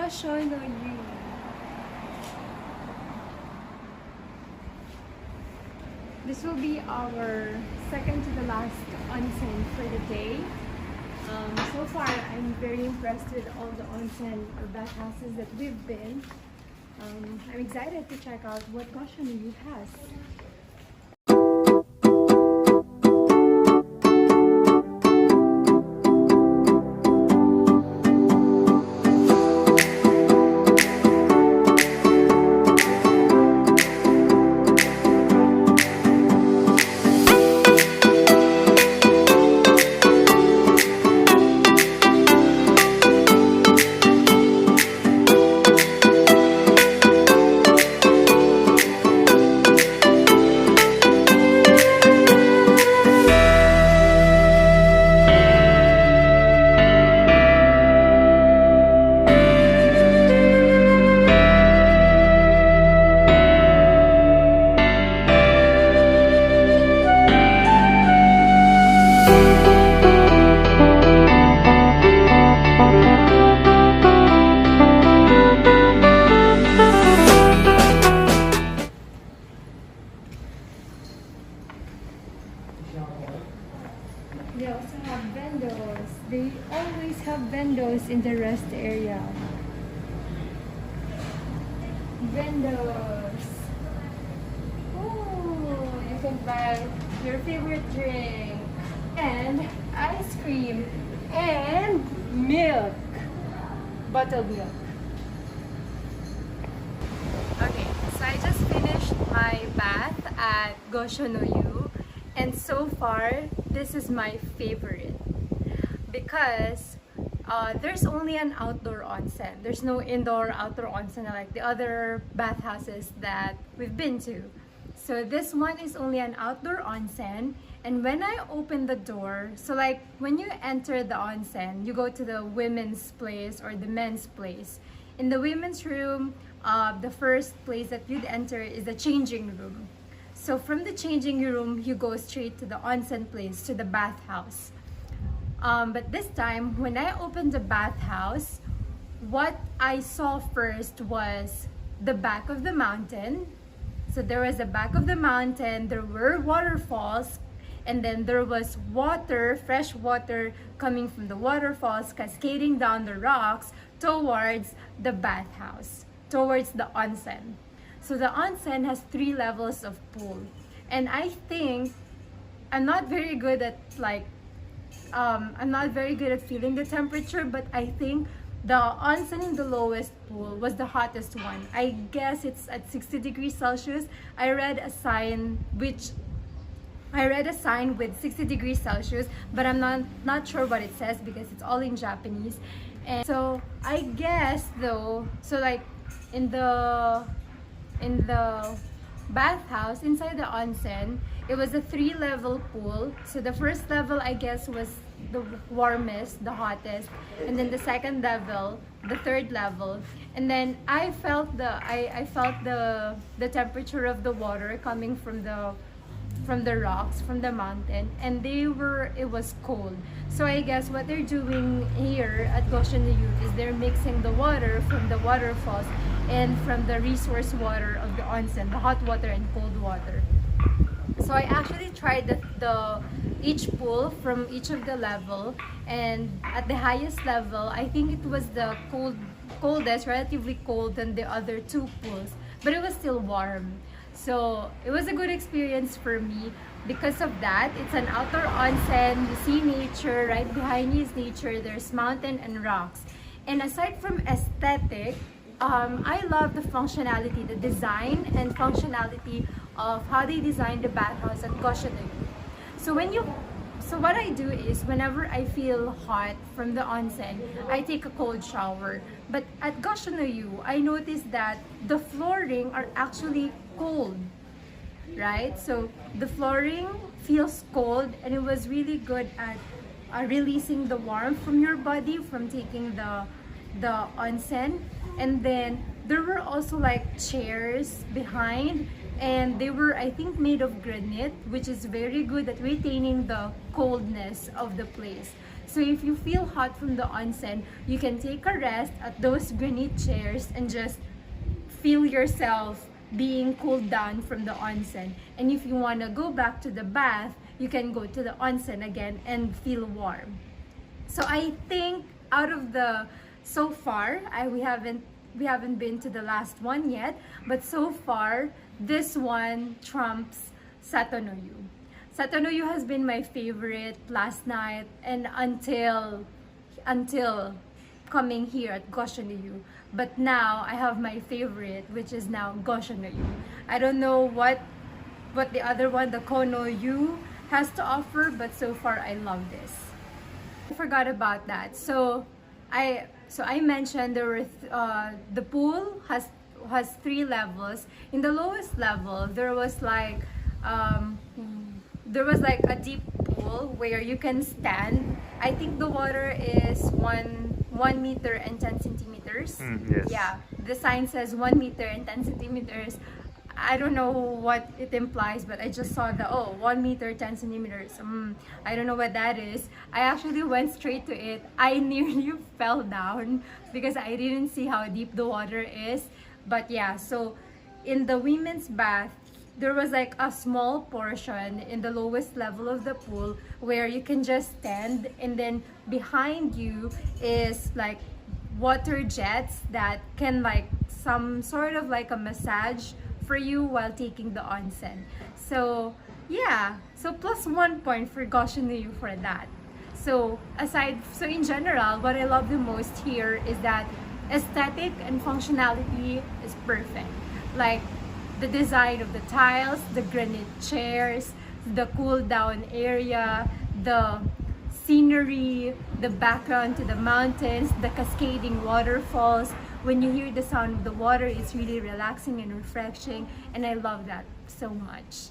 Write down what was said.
Gosho no Yu. This will be our second to the last onsen for the day. So far, I'm very impressed with all the onsen or bathhouses that we've been. I'm excited to check out what Gosho no Yu has. They also have vendors. They always have vendors in the rest area. Vendors. Oh, you can buy your favorite drink and ice cream and milk. Bottled milk. Okay, so I just finished my bath at Gosho no Yu. And so far, this is my favorite because there's only an outdoor onsen. There's no indoor outdoor onsen like the other bathhouses that we've been to. So this one is only an outdoor onsen. And when I open the door, so like when you enter the onsen, you go to the women's place or the men's place. In the women's room, the first place that you'd enter is the changing room. So from the changing room, you go straight to the onsen place, to the bathhouse. But this time, when I opened the bathhouse, what I saw first was the back of the mountain. So there was the back of the mountain, there were waterfalls, and then there was water, fresh water coming from the waterfalls, cascading down the rocks towards the bathhouse, towards the onsen. So the onsen has 3 levels of pool, and I think I'm not very good at feeling the temperature, but I think the onsen in the lowest pool was the hottest one. I guess it's at 60 degrees Celsius. I read a sign with 60 degrees Celsius, but I'm not sure what it says because it's all in Japanese. And so I guess though, so like in the bathhouse inside the onsen, it was a 3-level pool. So the first level, I guess, was the warmest, the hottest, and then the second level, the third level, and then I felt the temperature of the water coming from the rocks, from the mountain, and it was cold. So I guess what they're doing here at Gosho no Yu is they're mixing the water from the waterfalls and from the resource water of the onsen, the hot water and cold water. So I actually tried each pool from each of the level, and at the highest level, I think it was the coldest, relatively cold than the other 2 pools, but it was still warm. So it was a good experience for me because of that. It's an outdoor onsen, you see nature, right behind you is nature, there's mountain and rocks. And aside from aesthetic, I love the functionality, the design and functionality of how they designed the bathhouse at Gosho no Yu. So what I do is whenever I feel hot from the onsen, I take a cold shower. But at Gosho no Yu, I noticed that the flooring are actually cold, right? So the flooring feels cold, and it was really good at releasing the warmth from your body from taking the onsen. And then there were also like chairs behind, and they were, I think, made of granite, which is very good at retaining the coldness of the place. So if you feel hot from the onsen, you can take a rest at those granite chairs and just feel yourself being cooled down from the onsen. And if you want to go back to the bath, you can go to the onsen again and feel warm. So I think out of the so far, we haven't been to the last one yet, but so far this one trumps Satonoyu. Satonoyu has been my favorite last night and until coming here at Goshonoyu. But now I have my favorite, which is now Goshonoyu. I don't know what the other one, the Konoyu, has to offer, but so far I love this. I forgot about that. So I mentioned there were the pool has 3 levels. In the lowest level, there was like a deep pool where you can stand. I think the water is 1 meter and 10 centimeters. Yes. Yeah, the sign says 1 meter and 10 centimeters. I don't know what it implies, but I just saw the 1 meter 10 centimeters. I don't know what that is. I actually went straight to it. I nearly fell down because I didn't see how deep the water is. But yeah, so in the women's bath, there was like a small portion in the lowest level of the pool where you can just stand, and then behind you is like water jets that can like some sort of like a massage for you while taking the onsen. So yeah, so plus 1 point for Goshonoyu for that. So in general, what I love the most here is that aesthetic and functionality is perfect. Like the design of the tiles, the granite chairs, the cool down area, the scenery, the background to the mountains, the cascading waterfalls. When you hear the sound of the water, it's really relaxing and refreshing, and I love that so much.